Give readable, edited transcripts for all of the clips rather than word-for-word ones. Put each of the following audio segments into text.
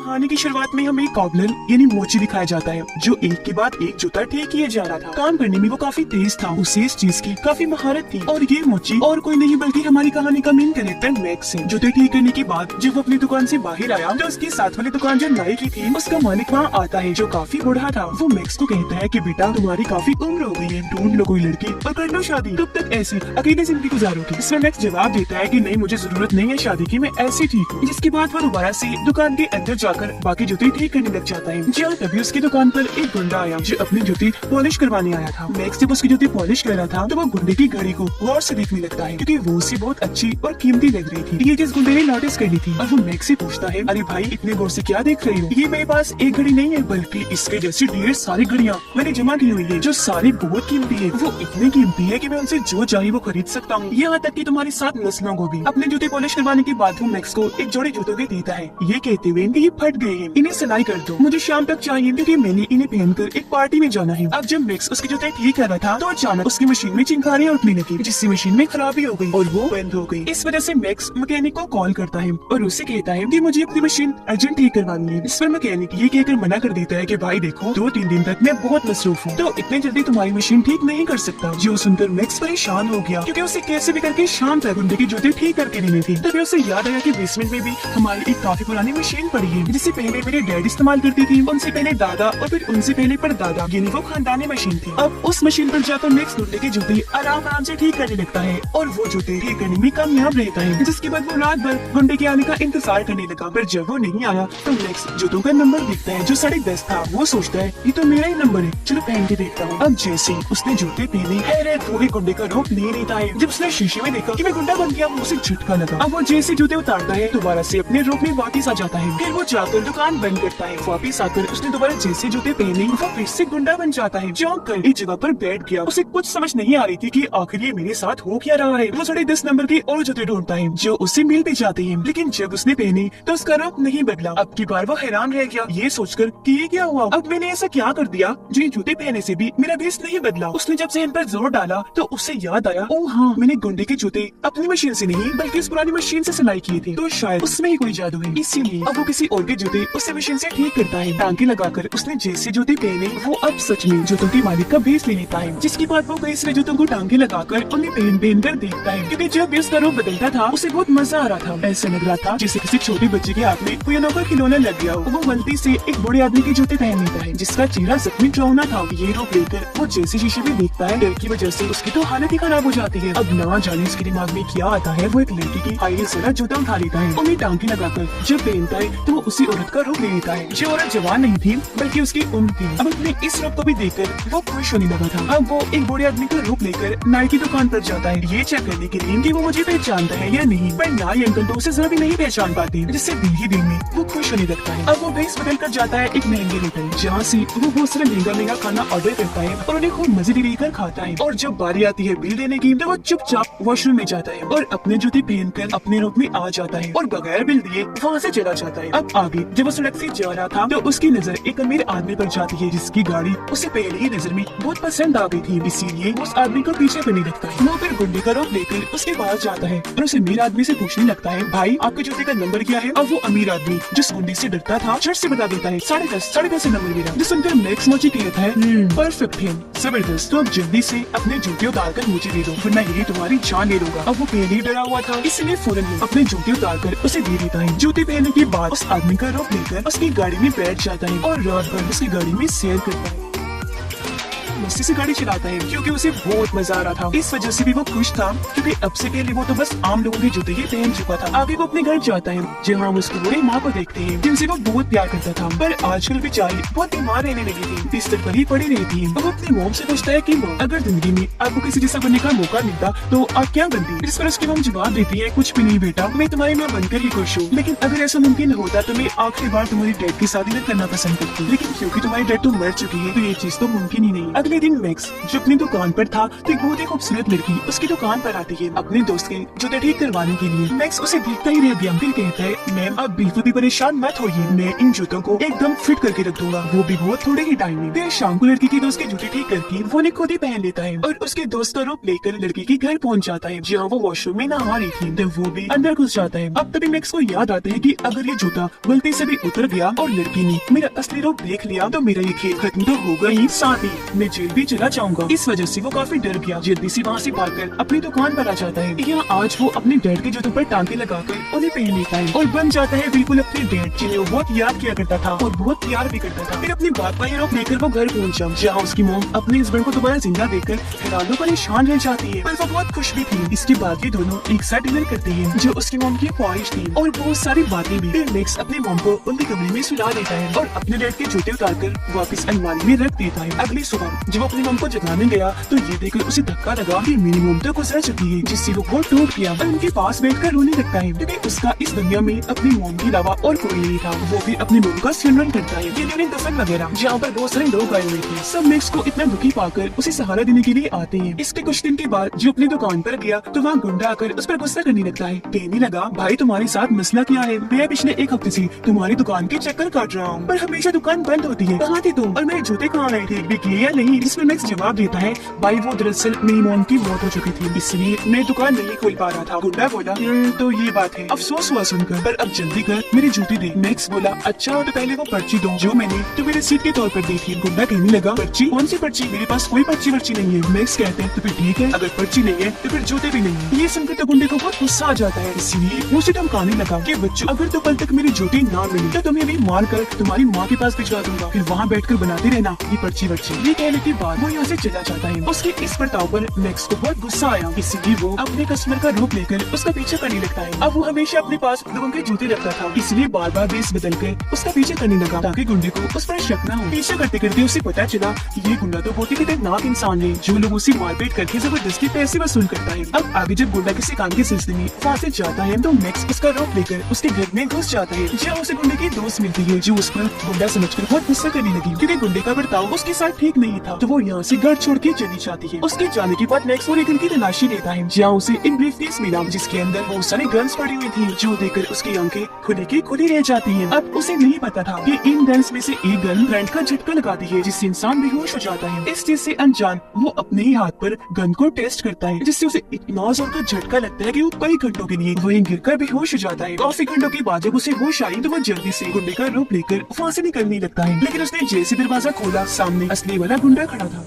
कहानी की शुरुआत में हमें एक कॉबलर यानी मोची दिखाया जाता है जो एक के बाद एक जूता ठीक किया जा रहा था। काम करने में वो काफी तेज था, उसे इस चीज की काफी महारत थी। और ये मोची और कोई नहीं बल्कि हमारी कहानी का मेन कैरेक्टर मैक्स है। जूते ठीक करने के बाद जब वो अपनी दुकान से बाहर आया तो उसकी साथ वाली दुकान जो नाई की थी उसका मालिक वहाँ आता है जो काफी बूढ़ा था। वो मैक्स को कहता है कि बेटा तुम्हारी काफी उम्र हो गई है, ढूंढ लो कोई लड़की और कर लो शादी, तब तक ऐसे अकेले जिंदगी गुजारोगी। इसमें मैक्स जवाब देता है कि नहीं, मुझे जरूरत नहीं है शादी की, मैं ऐसे ठीक हूँ। जिसके बाद वो दोबारा से दुकान के अंदर जाकर बाकी जूते ठीक करने लग जाता है। जहाँ तभी उसकी दुकान पर एक गुंडा आया जो अपनी जूती पॉलिश करवाने आया था। मैक्स जब उसकी जूती पॉलिश कर रहा था तो वो गुंडे की घड़ी को गौर से देखने लगता है क्योंकि वो उसे बहुत अच्छी और कीमती लग रही थी। ये चीज गुंडे ने नोटिस कर ली थी और वो मैक्स से पूछता है, अरे भाई इतने गौर से क्या देख रहे हो? ये मेरे पास एक घड़ी नहीं है बल्कि इसके जैसी ढेर सारी घड़ियाँ मैंने जमा की हुई है जो सारी बहुत कीमती है। वो इतनी कीमती है कि मैं उनसे जो चाहिए वो खरीद सकता हूँ, यहाँ तक कि तुम्हारी 7 नस्लों को भी। अपने जूते पॉलिश करवाने के बाद वो मैक्स को एक जोड़ी जूतों के देता है, ये कहते हुए ये फट गए हैं, इन्हें सिलाई कर दो, मुझे शाम तक चाहिए क्योंकि मैंने इन्हें पहनकर एक पार्टी में जाना है। अब जब मैक्स उसके जूते ठीक कर रहा था तो अचानक उसकी मशीन में चिंगारियां उठने लगी जिससे मशीन में खराबी हो गई और वो बंद हो गई। इस वजह से मैक्स मैकेनिक को कॉल करता है और उससे कहता है कि मुझे अपनी मशीन अर्जेंट ठीक करवानी है। इस पर मैकेनिक ये कहकर मना कर देता है कि भाई देखो 2-3 दिन तक मैं बहुत मसरूफ हूँ तो इतने जल्दी तुम्हारी मशीन ठीक नहीं कर सकता। जो सुनकर मैक्स परेशान हो गया क्योंकि उसे कैसे भी करके शाम तक गुंडे की जूते ठीक करके देनी थी। तभी उसे याद आया कि बेसमेंट में भी हमारी एक काफी पुरानी मशीन पड़ी है जिसे पहले मेरे डैड इस्तेमाल करती थी, उनसे पहले दादा और फिर उनसे पहले परदादा, यानी वो खानदानी मशीन थी। अब उस मशीन पर जाकर मैक्स गुंडे के जूते आराम से ठीक करने लगता है और वो जूते ठीक करने में कामयाब रहता है। जिसके बाद वो रात भर गुंडे के आने का इंतजार करने लगा। पर जब वो नहीं आया तो मैक्स जूतों का नंबर देखता है जो 10:30 था। वो सोचता है ये तो मेरा ही नंबर है, चलो पहन के देखता हूँ। अब जैसे उसने जूते पहने हैरत हो गई, गुंडे का रूप नहीं रहता है। जब उसने शीशे में देखा कि मैं गुंडा बन गया उसे झटका लगा। अब वो जैसे जूते उतारता है दोबारा से अपने रूप में वापस आ जाता है। फिर वो जाकर दुकान बंद करता है। वापस आकर उसने दोबारा जैसे जूते पहने वो फिर से गुंडा बन जाता है। चौंक कर एक जगह पर बैठ गया। उसे कुछ समझ नहीं आ रही थी कि आखिर ये मेरे साथ हो क्या रहा है। वो 10:30 नंबर की और जूते ढूंढता है जो उससे मिल भी जाते हैं, लेकिन जब उसने पहने तो उसका रूप नहीं बदला। अब की बार वो हैरान रह गया ये सोचकर कि ये क्या हुआ, अब मैंने ऐसा क्या कर दिया जो ये जूते पहने से भी मेरा भेस नहीं बदला। उसने जब ज़हन पर जोर डाला तो उससे याद आया, ओ हाँ, मैंने गुंडे के जूते अपनी मशीन से नहीं बल्कि उस पुरानी मशीन से सिलाई किए थे, तो शायद उसमें ही कोई जादू है। इसीलिए अब वो किसी और के जूते उस मशीन से ठीक करता है। टांके लगाकर उसने जैसे जूते पहने वो अब सच में जूतों के मालिक का भेस ले लेता है। जिसके बाद वो कई सारे जूतों को टांके लगाकर उन्हें पहन कर देखता है क्योंकि जब भी उसका रूप बदलता था उसे बहुत मजा आ रहा था। ऐसा लग रहा था जैसे किसी छोटे बच्चे के हाथ में कोई अनोखा खिलौना लग गया हो। वो गलती से एक बड़े आदमी के जूते पहन लेता है जिसका चेहरा जख्मी डरावना था। ये रूप लेकर वो जैसे शीशे में देखता है, डर की वजह से उसकी तो हालत ही खराब हो जाती है। अब ना जाने उसके दिमाग में क्या आता है, वो एक लड़की की हाई हील वाला जूता उठा लेता है, उन्हें टांके लगाकर जब पहनता है तो वो उसी औरत का रूप ले लेता है जो औरत जवान नहीं थी बल्कि उसकी उम्र थी। अब अपने इस रूप को भी देखकर वो खुश होने लगा था। अब वो एक बड़े आदमी का रूप लेकर नाई की दुकान पर जाता है ये चेक करने के लिए कि वो मुझे पहचानता है या नहीं, पर नाई अंकल तो उसे जरा भी नहीं पहचान पाते, जिससे दिल ही दिल में वो खुश होने लगता है। अब वो भेस बदल कर जाता है एक महंगे होटल जहाँ से वो बहुत सारा महंगा खाना ऑर्डर करता है और उन्हें खूब मजे लेकर खाता है। और जब बारी आती है बिल देने की तो वो चुपचाप वॉशरूम में जाता है और अपने जूते पहनकर अपने रूप में आ जाता है और बगैर बिल दिए वहाँ से चला जाता है। अब आगे जब वो सड़क से जा रहा था तो उसकी नजर एक अमीर आदमी पर जाती है जिसकी गाड़ी उसे पहले ही नजर में बहुत पसंद आ गई थी, इसीलिए उस आदमी को पीछे करने लगता है। वो फिर गुंडे का रूप लेकर उसके पास जाता है और उस अमीर आदमी से पूछने लगता है, भाई आपके जूते का नंबर क्या है? अब वो अमीर आदमी जिस गुंडे से डरता था झट से बता देता है 10:30 नंबर मेरा। जो सुनकर मैक्स मोची कहता है परफेक्ट है, जबरदस्त, तो अब जल्दी से अपने जूते उतार कर मुझे दे दो वरना ये तुम्हारी जान ले लूंगा। अब वो पहले ही डरा हुआ था इसलिए फौरन ही अपने जूते उतार कर उसे दे देता है। जूते पहनने के बाद उस आदमी का रूप लेकर उसकी गाड़ी में बैठ जाता है और रात भर उसकी गाड़ी में सैर करता है। मस्ती से गाड़ी चलाता है क्योंकि उसे बहुत मजा आ रहा था। इस वजह से भी वो खुश था क्योंकि अब से पहले वो तो बस आम लोगों के जूते ही पहन चुका था। आगे वो अपने घर जाता है जहाँ हम उसकी बूढ़ी माँ को देखते हैं जिनसे वो बहुत प्यार करता था, पर आजकल बेचारी बहुत बीमार रहने लगी थी, बिस्तर पर ही पड़ी रहती है। वो अपनी मॉम से पूछता है कि माँ अगर जिंदगी में आपको किसी जैसा बनने का मौका मिलता तो आप क्या बनती? जिस पर उसकी मॉम जवाब देती है, कुछ भी नहीं बेटा, मैं तुम्हारी माँ बनकर ही खुश हूँ, लेकिन अगर ऐसा मुमकिन होता तो मैं आखिरी बार तुम्हारी डैड की शादी न करना पसंद करती, लेकिन क्योंकि तुम्हारी डैड तो मर चुकी है तो ये चीज तो मुमकिन ही नहीं। अगले अगले दिन मैक्स जो अपनी दुकान पर था तो एक बहुत ही खूबसूरत लड़की उसकी दुकान पर आती है अपने दोस्त के जूते ठीक करवाने के लिए। मैक्स उसे देखता ही रह गया, फिर कहता है मैम आप बिल्कुल भी परेशान मत होइए, मैं इन जूतों को एकदम फिट करके रख दूंगा, वो भी बहुत थोड़े ही टाइम में। फिर शाम को लड़की के दोस्त के जूते ठीक करके वो उन्हें खुद ही पहन लेता है और उसके दोस्त का रूप लेकर लड़की के घर पहुंच जाता है जहाँ वो वॉशरूम में नहा रही थी। तो वो भी अंदर घुस जाता है। अब तभी मैक्स को याद आता है कि अगर ये जूता गलती से भी उतर गया और लड़की ने मेरा असली रूप देख लिया तो मेरा ये खेल खत्म तो होगा ही, साथ ही मैं जेल भी चला जाऊंगा। इस वजह से वो काफी डर गया, जल्दी से वहाँ से भागकर अपनी दुकान पर आ जाता है। यहाँ आज वो अपने डैड के जूतों पर टांके लगाकर उन्हें पहन लेता है और बन जाता है बिल्कुल अपने डैड जिन्हें वो बहुत याद किया करता था और बहुत प्यार भी करता था। फिर अपने बाप का ये रूप लेकर वो घर पहुंचा जहाँ उसकी मॉम अपने हस्बैंड को दोबारा जिंदा देखकर हैरान परेशान रह जाती है, पर वो बहुत खुश भी थी। इसके बाद ये दोनों एक साथ डिनर करते हैं जो उसकी मॉम की ख्वाहिश थी और बहुत सारी बातें भी। फिर मैक्स अपनी मॉम को उनके कमरे में सुला देता है और अपने डैड के जूते उतारकर वापस अलमारी में रख देता है। अगली सुबह जब वो अपनी मॉम को जगाने गया तो ये देखकर उसे धक्का लगा कि मेरी मॉम तो गुजर चुकी है, जिससे वो बहुत टूट गया और उनके पास बैठकर रोने लगता है क्योंकि उसका इस दुनिया में अपनी मॉम के अलावा और कोई नहीं था। वो फिर अपनी मॉम का सिमरन करता है, ये उन्हें दफन वगैरह जहाँ पर बहुत सारे लोग आए हुए थे। सब मैक्स को इतना दुखी पाकर उसे सहारा देने के लिए आते हैं। इसके कुछ दिन के बाद जो अपनी दुकान पर गया तो वहाँ गुंडा आकर उस पर गुस्सा करने लगता है, कहने लगा भाई तुम्हारे साथ मसला क्या है, मैं पिछले एक हफ्ते से तुम्हारी दुकान के चक्कर काट रहा हूँ पर हमेशा दुकान बंद होती है, कहाँ थे तुम और मेरे जूते कहाँ आए थे, बिके या नहीं। इसमें मैक्स जवाब देता है भाई वो दरअसल मेरी मॉम की मौत हो चुकी थी इसलिए मैं दुकान नहीं खोल पा रहा था। गुंडा बोला तो ये बात है, अफसोस हुआ सुनकर, पर अब जल्दी कर मेरे जूते दे। मैक्स बोला अच्छा तो पहले वो पर्ची दो जो मैंने तुम्हें रसीद के तौर पर दी थी। गुंडा कहने लगा पर्ची, कौन सी पर्ची, मेरे पास कोई पर्ची नहीं है। मैक्स कहते हैं तो फिर ठीक है, अगर पर्ची नहीं है तो फिर जूते भी नहीं है। ये सुनकर तो गुंडे को बहुत गुस्सा आ जाता है, इसलिए वो उसे धमकाने लगा कि बच्चों अगर तो कल तक मेरे जूते ना मिले तो तुम्हें भी मार कर तुम्हारी माँ के पास भिजवा दूंगा, फिर वहाँ बैठकर बनाते रहना ये पर्ची वर्ची। ये कहने के बाद वो यहाँ से चला जाता है। उसके इस बर्ताव पर मैक्स को बहुत गुस्सा आया, इसलिए वो अपने कस्टमर का रूप लेकर उसका पीछे करने लगता है। अब वो हमेशा अपने पास लोगों के जूते रखता था, इसलिए बार बार बेस बदल कर उसका पीछे करने लगा ताकि गुंडे को उस पर शक न हो। पीछे करते करते उसे पता चला कि ये गुंडा तो बहुत ही खतरनाक इंसान है जो लोगों से मारपीट करके जबरदस्ती पैसे वसूल करता है। अब आगे जब गुंडा किसी काम के सिलसिले में वहाँ से जाता है तो मैक्स उसका रूप लेकर उसके घर में घुस जाता है जहाँ उसे गुंडे की दोस्त मिलती है जो उस पर गुंडा समझकर बहुत गुस्सा करने लगी क्योंकि गुंडे का बर्ताव उसके साथ ठीक नहीं था। तो वो यहाँ से घर छोड़ के चली जाती है। उसके जाने के बाद मैक्स वो एक गन की तलाशी लेता है जहाँ उसे एक ब्रीफकेस मिला जिसके अंदर बहुत सारी गन्स पड़ी हुई थी जो देखकर उसकी आंखें खुली की खुली रह जाती हैं। अब उसे नहीं पता था कि इन गन्स में से एक गन करंट का झटका लगाती है जिससे इंसान बेहोश हो जाता है। इस चीज से अनजान वो अपने ही हाथ पर गन को टेस्ट करता है जिससे उसे इतना जोर का झटका लगता है कि वो कई घंटों के लिए वहीं गिरकर बेहोश हो जाता है। काफी घंटों के बाद जब उसे होश आई तो वो जल्दी से गुंडे का रूप लेकर वहाँ से निकलने लगता है, लेकिन उसने जैसे दरवाजा खोला सामने असली वाला गुंडा खड़ा था।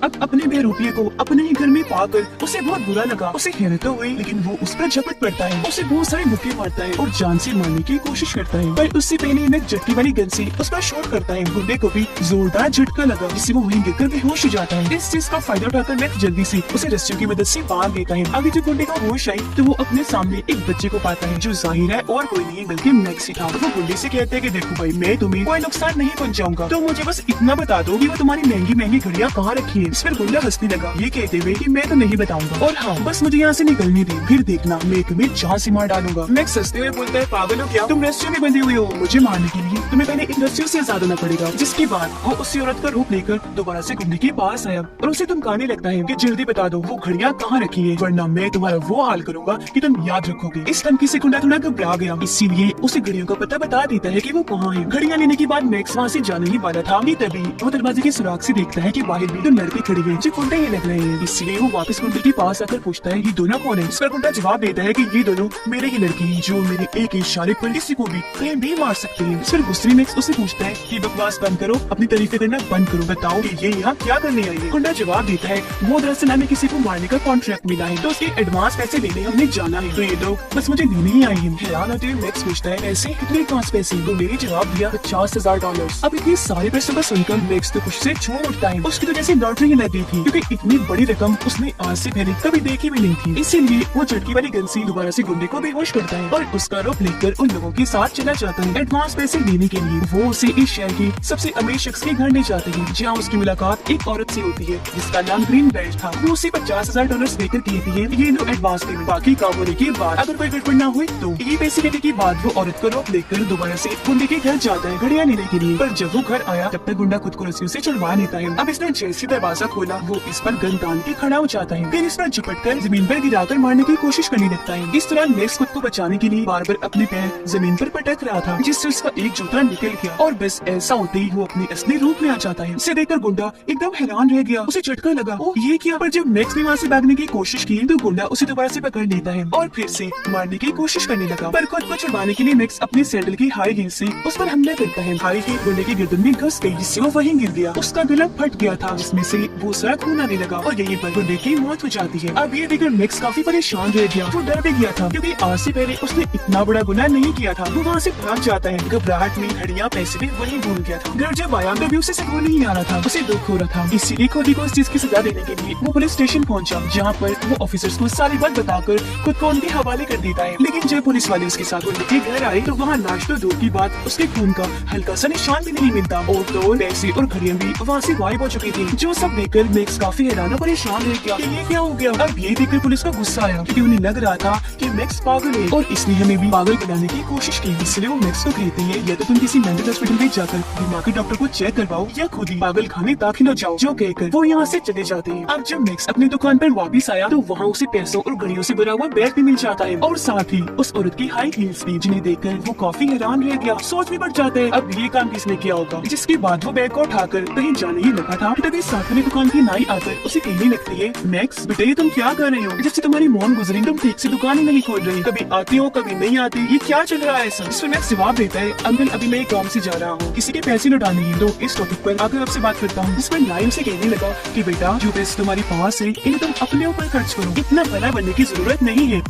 अब अपने बहरूपिये को अपने ही घर में पाकर उसे बहुत बुरा लगा। उसे हैरत तो हुई लेकिन वो उस पर झपट पड़ता है, उसे बहुत सारे मुक्के मारता है और जान से मारने की कोशिश करता है, पर उससे पहले मैक्स झटके वाली गन से उस पर शॉट करता है। गुंडे को भी जोरदार झटका लगा जिससे वो वहीं गिरकर बेहोश हो जाता है। इस चीज का फायदा उठाकर मैक्स जल्दी से उसे रस्सियों की मदद से बांध देता है। आगे जब गुंडे का होश आई तो वो अपने सामने एक बच्चे को पाता है जो जाहिर है और कोई नहीं बल्कि मैक्स ही था। वो गुंडे से कहते हैं कि देखो भाई मैं तुम्हें कोई नुकसान नहीं पहुंचाऊंगा, तो मुझे बस इतना बता दो कि वो तुम्हारी महंगी महंगी घड़ियां कहाँ रखी है। इस पर गुंडा हंसने लगा ये कहते हुए कि मैं तो नहीं बताऊंगा और हाँ बस मुझे यहाँ से निकलने दे, फिर देखना मैं तुम्हें जान से मार डालूंगा। मैक्स हंसते हुए बोलता है पागल हो क्या, तुम रस्सियों में बंधे हुए हो, मुझे मारने के लिए तुम्हें पहले इन रस्सियों से आजाद होना पड़ेगा। जिसके बाद वो उसी औरत का रूप लेकर दोबारा से गुंडे के पास आया और उसे धमकाने लगता है कि जल्दी बता दो वो घड़ियां कहाँ रखी है वरना मैं तुम्हारा वो हाल करूंगा कि तुम याद रखोगे। इस धमकी से गुंडा थोड़ा घबरा गया, इसीलिए उसे घड़ियों का पता बता देता है कि वो कहाँ है। घड़ियां लेने के बाद मैक्स वहाँ से जाने ही वाला था कि तभी वो दरवाजे के सुराग से देखता है कि बाहर भी दो लड़के खड़े हैं जो गुंडे ही लग रहे हैं, इसलिए वो वापस गुंडे के पास आकर पूछता है ये दोनों कौन है। इस पर गुंडा जवाब देता है कि ये दोनों मेरे ही लड़के हैं जो मेरे एक इशारे पर किसी को भी कहीं भी मार सकते हैं। फिर गुस्से मैक्स उससे पूछता है कि बकवास बंद करो, अपनी तारीफें करना बंद करो, बताओ कि ये यहाँ क्या करने आई है। गुंडा जवाब देता है वो दरअसल हमें किसी को मारने का कॉन्ट्रैक्ट मिला है तो उसके एडवांस पैसे लेने हमने जाना है, तो ये लोग बस मुझे लेने ही आए हैं। हैरान होते हुए मैक्स पूछता है ऐसे कितने एडवांस पैसे, तो मेरे जवाब दिया $50,000। अब इतने सारे पैसे बस सुनकर मैक्स तो खुशी से झूम उठता है, उसकी तो जैसे लॉटरी ही लग गई थी, क्योंकि इतनी बड़ी रकम उसने आज से पहले कभी देखी भी नहीं थी। इसीलिए वो चटकी वाली गन से दोबारा से गुंडे को बेहोश करता है और उसका रूप लेकर उन लोगों के साथ चला जाता है। एडवांस पैसे देने के लिए वो उसे इस शहर के सबसे अमीर शख्स के घर ले जाते हैं, जहाँ उसकी मुलाकात एक औरत से होती है जिसका नाम ग्रीन बेल्ट था। वो उसे $50,000 देकर कहती है ये लो एडवांस पेमेंट, बाकी काम होने के बाद अगर कोई गड़बड़ ना हुई तो। ये पैसे देने के बाद वो औरत का रूप लेकर दोबारा से गुंडे के घर जाता है घड़ियां लेने के लिए। पर जब वो घर आया तब तक गुंडा खुद को रस्सियों से चढ़वा लेता है। अब इसने जैसे दरवाजा खोला वो इस पर गन तान के खड़ा हो जाता है, फिर इस पर झपट कर जमीन पर गिराकर मारने की कोशिश करने लगता है। इस दौरान मैक्स खुद को बचाने के लिए बार बार अपने पैर जमीन पर पटक रहा था, जिससे उसका एक जूता निकल गया और बस ऐसा होते ही वो अपने असली रूप में आ जाता है। इसे देखकर गुंडा एकदम हैरान रह गया, उसे झटका लगा ओ ये क्या। पर जब मैक्स ने वहाँ से भागने की कोशिश की तो गुंडा उसे दोबारा से पकड़ लेता है और फिर से मारने की कोशिश करने लगा। पर खुद को छुड़वाने के लिए मैक्स अपने सैंडल की हाई हील से उस पर हमला करता है। हाई हील गुंडे की गर्दन में घुस गई, जिससे वो वहीं गिर गया। उसका गला फट गया था, जिसमें से वो सारा खून आने लगा और यहीं पर गुंडे की मौत हो जाती है। अब ये देखकर मैक्स काफी परेशान रह गया, वो डर भी गया था क्योंकि आज से पहले उसने इतना बड़ा गुनाह नहीं किया था। वो वहाँ से भाग जाता है, घबराहट में घड़ियां पैसे भी वहीं भूल गया था। घर जब आया तभी उसे सुकून नहीं आ रहा था, उसे दुख हो रहा था। इसीलिए खुद को इस चीज की सजा देने के लिए वो पुलिस स्टेशन पहुंचा, जहाँ पर वो ऑफिसर्स को सारी बात बताकर खुद को उनके हवाले कर देता है। लेकिन जब पुलिस वाले उसके साथ उनके घर आए तो वहाँ लाश तो दूर की बात, उसके खून का हल्का सा निशान भी नहीं मिलता और तो पैसे और घड़ियां भी वहाँ से गायब हो चुकी थी। जो सब देखकर मैक्स काफी हैरान और परेशान रह गया कि ये क्या हो गया। अब ये देखकर पुलिस को गुस्सा आया क्योंकि उन्हें लग रहा था कि मैक्स पागल है और इसने हमें भी पागल बनाने की कोशिश की। इसलिए वो मैक्स को कहते हैं या तो तुम किसी मेंटल हॉस्पिटल में जाकर दिमागी डॉक्टर को चेक करवाओ या खुद ही पागल खाने दाखिल हो जाओ। जो कहकर वो यहाँ से चले जाते हैं। अब जब मैक्स अपनी दुकान पर वापस आया तो वहाँ उसे पैसों और घड़ियों से भरा हुआ बैग भी मिल जाता है और साथ ही उस औरत की हाई हील्स भी, जिन्हें देखकर वो काफी हैरान रह गया। सोच भी बढ़ जाता है अब ये काम किसने किया होगा। जिसके बाद वो बैग को उठाकर कहीं जाने ही लगा था, तभी साथ वाली दुकान की नाई आकर उसे कहने लगती है मैक्स बेटे तुम क्या कर रहे हो, जब से तुम्हारी मॉम गुजरी तुम ठीक से दुकान ही नहीं खोल रही, कभी आती हो कभी नहीं आती, ये क्या चल रहा है सब। इस पर मैक्स जवाब देता है अंकल अभी मैं काम से जा रहा हूँ, किसी के पैसे लौटाने हैं, तो इस टॉपिक पर आकर आपसे बात करता हूँ। इस पर नाई उसे कहने लगा कि बेटा जो पैसे तुम्हारे पास है इन्हें तुम अपने ऊपर खर्च करो, इतना बड़ा बनने की जरूरत नहीं है।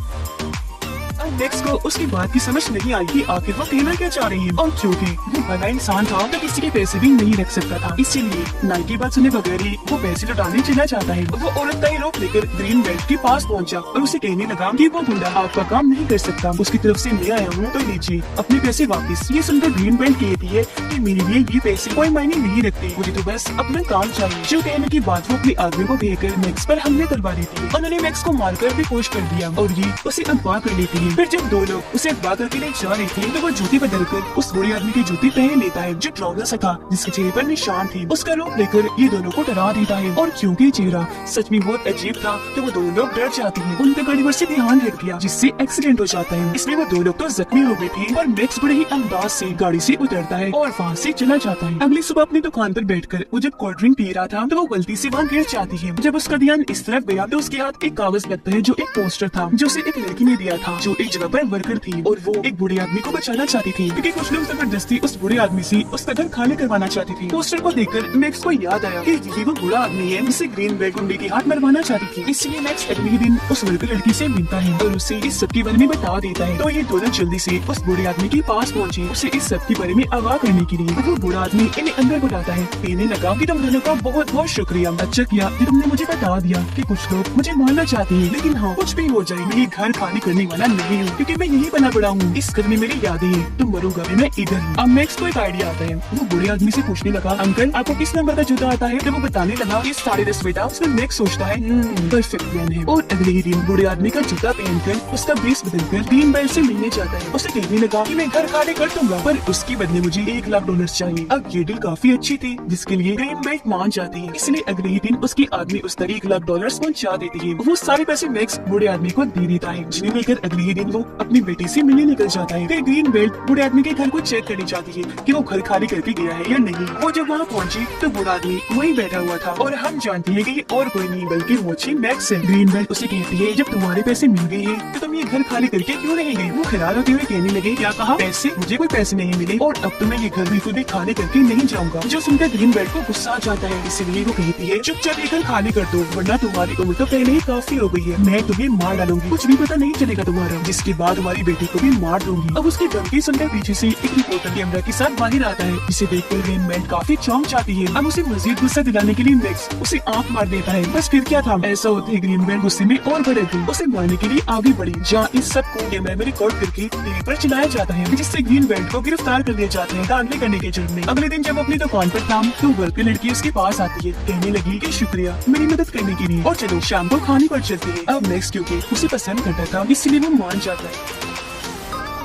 मैक्स को उसकी बात की समझ नहीं आई कि आखिर वो कहना क्या चाह रही है और क्योंकि वो भला इंसान था तो किसी के पैसे भी नहीं रख सकता था, इसीलिए नाई की बात सुने बगैर ही वो पैसे लौटाने चला जाता है। वो औरत का रोक लेकर ग्रीन बेल्ट के पास पहुंचा और उसे कहने लगा कि वो गुंडा आपका काम नहीं कर सकता, उसकी तरफ से मैं आया हूँ तो लीजिए अपने पैसे वापस। ये सुनकर ग्रीन बेल्ट कहती है कि मेरे लिए ये पैसे कोई मायने नहीं रखते, मुझे तो बस अपना काम चाहिए। जो कहने के बाद वो अपने आदमी को भेजकर मैक्स पर हमले करवा देती है। उन्होंने मैक्स को मारकर बेहोश कर दिया और ये उसे अगवा कर लेती है। फिर जब दो लोग उसे अगवा करके ले जा रहे थे तो वो जूते बदलकर उस बुरे आदमी की जूती पहन लेता है जो डरावना सा था, जिसके चेहरे पर निशान थी। उसका रूप लेकर ये दोनों को डरा देता है और क्योंकि चेहरा सच में बहुत अजीब था तो वो दोनों लोग डर जाते हैं। उन पे गाड़ी पर से ध्यान हट गया जिससे एक्सीडेंट हो जाता है। इसमें वो दो लोग तो जख्मी हो गए थे और मैक्स बड़े ही अंदाज से गाड़ी से उतरता है और वहाँ से चला जाता है। अगली सुबह अपनी दुकान पर बैठकर वो जब कोल्ड ड्रिंक पी रहा था तो वो गलती से वहाँ गिर जाती है। जब उसका ध्यान इस तरफ गया तो उसके हाथ एक कागज लगता है जो एक पोस्टर था जो उसे एक लड़की ने दिया था जो एक जगह पर वर्कर थी और वो एक बूढ़े आदमी को बचाना चाहती थी क्योंकि कुछ लोग जबरदस्ती उस बूढ़े आदमी से उसका घर खाली करवाना चाहती थी। पोस्टर को देखकर मैक्स को याद आया कि यही वो बूढ़ा आदमी है जिसे ग्रीन बेल्ट गुंडे की हाथ मरवाना चाहती थी। इसलिए मैक्स अगले ही दिन उस वर्कर लड़की से मिलता है और उसे इस सब के बारे में बता देता है। तो ये दोनों जल्दी से उस बूढ़े आदमी के पास पहुँचे उसे इस सब के बारे में आगाह करने के लिए। वो बूढ़ा आदमी इन्हें अंदर बुलाता है, कहने लगा कि तुम दोनों का बहुत बहुत शुक्रिया, अच्छा किया कि तुमने मुझे बता दिया कि कुछ लोग मुझे मारना चाहते हैं, लेकिन हाँ कुछ भी हो जाए मैं ये घर खाली करने वाला नहीं हूँ क्योंकि मैं यही बना पड़ा हूँ। इस घर में मेरी यादें हैं, तुम मरोगा भी मैं इधर हूँ। अब मैक्स को एक आइडिया आता है, वो बूढ़े आदमी से पूछने लगा अंकल आपको किस नंबर का जूता आता है। तो वो बताने लगा ये 10:30 बेटा। उसमें मैक्स सोचता है परफेक्ट प्लान है और अगले ही दिन बूढ़े आदमी का जूता पहनकर उसका बेस बदलकर ग्रीन बेल्ट से मिलने जाता है। उसे कहने लगा कि मैं घर खाली कर दूंगा पर उसके बदले मुझे $1 लाख चाहिए। अब ये डील काफी अच्छी थी जिसके लिए ग्रीन बेल्ट मान जाती है, इसलिए अगले ही दिन उसकी आदमी उस तरह $1 लाख पहुँचा देती है। वो सारे पैसे मैक्स बूढ़े आदमी को दे देता है जिन्हें लेकर अगले ही दिन वो अपनी बेटी से मिलने निकल जाता है। फिर ग्रीन बेल्ट बूढ़े आदमी के घर को चेक करनी चाहती है कि वो घर खाली करके गया है या नहीं। वो जब वहाँ पहुँची तो बूढ़ा आदमी वहीं बैठा हुआ था और हम जानते हैं कि ये और कोई नहीं बल्कि वो मैक्स है। ग्रीन बेल्ट उसे कहती है जब तुम्हारे पैसे मिल गए हैं तो तुम ये घर खाली करके क्यों नहीं गए। वो हैरान होते हुए कहने लगे क्या कहा पैसे, मुझे कोई पैसे नहीं मिले और अब तो मैं ये घर बिल्कुल भी खाली करके नहीं जाऊंगा। जो सुनकर ग्रीन बेल्ट को गुस्सा आ जाता है, इसलिए वो कहती है चुपचाप ये घर खाली कर दो वरना तुम्हारी उम्र तो पहले ही काफी हो गई है, मैं तुम्हें मार डालूंगी, कुछ भी पता नहीं चलेगा तुम्हारा। इसके बाद हमारी बेटी को भी मार दूंगी। अब उसके धमकी सुनकर पीछे से एक रिपोर्टर कैमरा के साथ बाहर आता है। इसे देखकर ग्रीनमैन काफी चौंक जाती है। अब उसे मजीद गुस्सा दिलाने के लिए मैक्स उसे आंख मार देता है। बस फिर क्या था, ऐसा होते ही ग्रीनमैन गुस्से में और बढ़ गई, उसे मारने के लिए आगे बढ़ी, जहाँ इस सब को कैमरा में रिकॉर्ड करके टीवी पर चलाया जाता है, जिससे ग्रीनमैन को गिरफ्तार कर लिया जाता है धांधली करने के जुर्म में। अगले दिन जब अपनी दुकान पर था तो वर्क की लड़की उसके पास आती है, कहने लगी कि शुक्रिया मेरी मदद करने के लिए और चलो शाम को खाने पर चलते हैं। अब मैक्स क्योंकि उसे पसंद करता था इसलिए वो मान जाता है।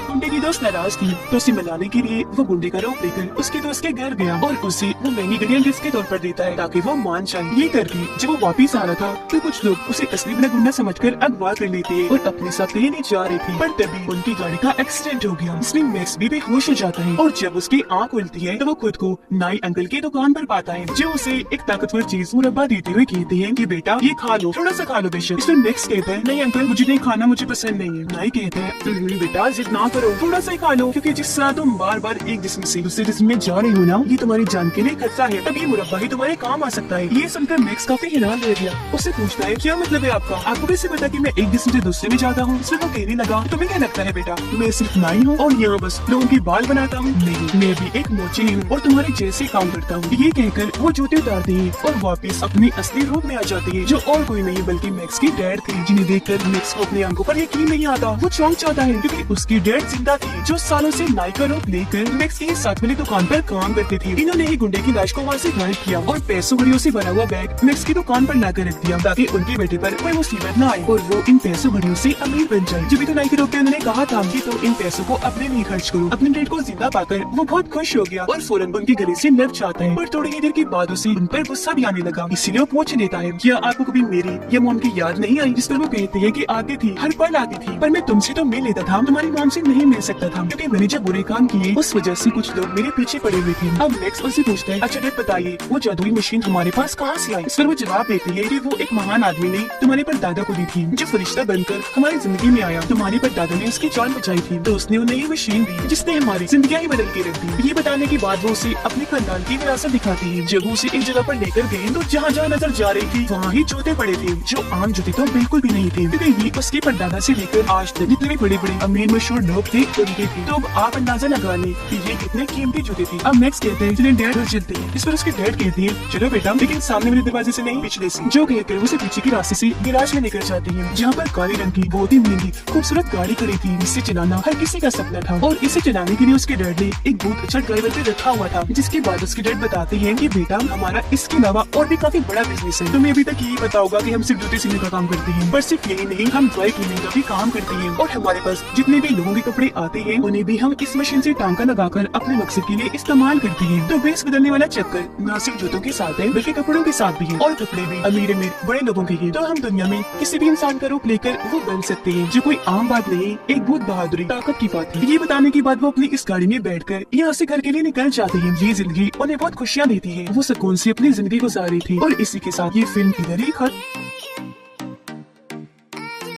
गुंडे की दोस्त नाराज थी तो उसे मनाने के लिए वो गुंडे का रूप लेकर उसके दोस्त के घर गया और उसे वो महंगी घड़ियां गिफ्ट के तौर पर देता है ताकि वो मान जाए। ये करके जब वो वापिस आ रहा था तो कुछ लोग उसे असली बना गुंडा समझकर अगवा कर लेते हैं और अपने साथ लेने जा रहे थे, पर तभी उनकी गाड़ी का एक्सीडेंट हो गया, इसलिए मैक्स भी बेहोश हो जाता है और जब उसकी आंख खुलती है तो वो खुद को नाई अंकल की दुकान पर पाता है, जो उसे एक ताकतवर चीज मुरब्बा देते हुए कहते हैं कि बेटा ये खा लो, थोड़ा सा खा लो बेशक। इसमें मैक्स कहता है नहीं अंकल मुझे नहीं खाना, मुझे पसंद नहीं है। नाई कहता है बेटा जिद ना करो, थोड़ा सा खा लो, क्योंकि जिस तरह तुम बार बार एक जिस्म से दूसरे जिस्म में जा रहे हो ना, ये तुम्हारी जान के लिए खतरा है, तब ये मुरब्बा ही तुम्हारे काम आ सकता है। ये सुनकर मैक्स काफी हैरान रह गया, उससे पूछता है क्या मतलब है आपका, आपको कैसे पता कि मैं एक जिस्म से दूसरे में जाता हूँ। इसमें वो कहने लगा तुम्हें क्या लगता है बेटा, मैं सिर्फ नाई हूँ और यहाँ बस लोगों के बाल बनाता हूँ, नहीं मैं भी एक मोची हूँ और तुम्हारे जैसे काम करता हूँ। ये कहकर वो जूते उतारते हैं और वापस अपनी असली रूप में आ जाती है, जो और कोई नहीं बल्कि मैक्स की डैड थी, जिन्हें देखकर मैक्स को अपनी आंखों पर यकीन नहीं आता। वो चौंक जाता है क्योंकि उसकी डैड जिंदा थी, जो सालों से नाई का रूप लेकर मैक्स के साथ वाली दुकान पर काम करते थे। इन्होंने ही गुंडे की लाश को वहाँ से गायब किया और पैसों घड़ियों से भरा हुआ बैग मैक्स की दुकान पर लाकर रख दिया ताकि उनके बेटे पर कोई मुसीबत न आए और वो इन पैसों घड़ियों से अमीर बन जाए। जब भी तो नाई के रूप में उन्होंने कहा था कि तो इन पैसों को अपने लिए खर्च करो। अपने डैड को जिंदा पाकर वो बहुत खुश हो गया और फौरन उनके गले से लग जाता है, पर थोड़ी ही देर के बाद उसे उन पर गुस्सा भी आने लगा, इसीलिए वो पूछ लेता है क्या आपको कभी मेरी या मॉम की याद नहीं आई। जिस पर वो कहते हैं कि आती थी, हर पल आती थी, पर मैं तुमसे तो मिल लेता था, तुम्हारी मॉम से नहीं मिल सकता था क्योंकि मैंने जब बुरे काम किए उस वजह से कुछ लोग मेरे पीछे पड़े हुए थे। अब मैक्स उनसे पूछता है अच्छा डैड बताइए वो जादुई मशीन हमारे पास कहाँ से आई। इस पर वो जवाब देती है कि वो एक महान आदमी ने तुम्हारे पर दादा को दी थी, जो फरिश्ता बनकर हमारी जिंदगी में आया, तुम्हारे पर दादा ने उसकी जान बचाई थी तो उसने उन्हें ये मशीन दी जिसने हमारी जिंदगी ही बदल के रख दी। ये बताने के बाद वो उसे अपने खानदान की विरासत दिखाती है। जब वो उसे एक जगह पर लेकर गए तो जहाँ जहाँ नजर जा रही थी वहाँ ही जूते पड़े थे, जो आम जूते तो बिल्कुल भी नहीं थे क्योंकि ये उसके परदादा से लेकर आज तक जितने भी बड़े बड़े अमीर मशहूर लोग थे उनके थे। तो अब आप अंदाजा लगा लें कि ये कितने कीमती जूते थे। अब मैक्स कहते हैं चलिए डैड चलते हैं। इस पर उसके डैड कहती है चलो बेटा, लेकिन सामने वाले दरवाजे से नहीं पिछले से, जो कहकर उसे पीछे के रास्ते से गैराज में लेकर जाती है, जहाँ पर काले रंग की बहुत ही महंगी खूबसूरत गाड़ी खड़ी थी, जिसे चलाना हर किसी का सपना था और इसे चलाने के लिए उसके डैड ने एक बहुत अच्छा ड्राइवर पे रखा हुआ था। जिसके बाद उसके डैड बताते हैं कि बेटा हमारा इसके अलावा और भी काफी बड़ा बिजनेस है, तुम्हें अभी तक यही पता होगा कि हम सिर्फ जूते सिलने का काम करते हैं, पर सिर्फ यही नहीं हम ड्राई क्लीनिंग का भी काम करते हैं और हमारे पास जितने भी लोगों के कपड़े आते हैं उन्हें भी हम इस मशीन से टांका लगाकर अपने मकसद के लिए इस्तेमाल करते हैं। तो बेस बदलने वाला चक्कर न सिर्फ जूतों के साथ है बल्कि कपड़ों के साथ भी है और कपड़े भी अमीर अमीर बड़े लोगों के हैं। तो हम दुनिया में किसी भी इंसान का रूप लेकर वो बन सकते हैं, जो कोई आम बात नहीं, एक बहुत बहादुरी ताकत की बात है। ये बताने के बाद वो अपनी इस गाड़ी में बैठकर यहाँ से घर के लिए निकल जाते हैं। ये जिंदगी उन्हें बहुत खुशियाँ देती है, वो सुकून से अपनी जिंदगी गुजार रही थी और इसी के साथ ये फिल्म इधर ही खत्म।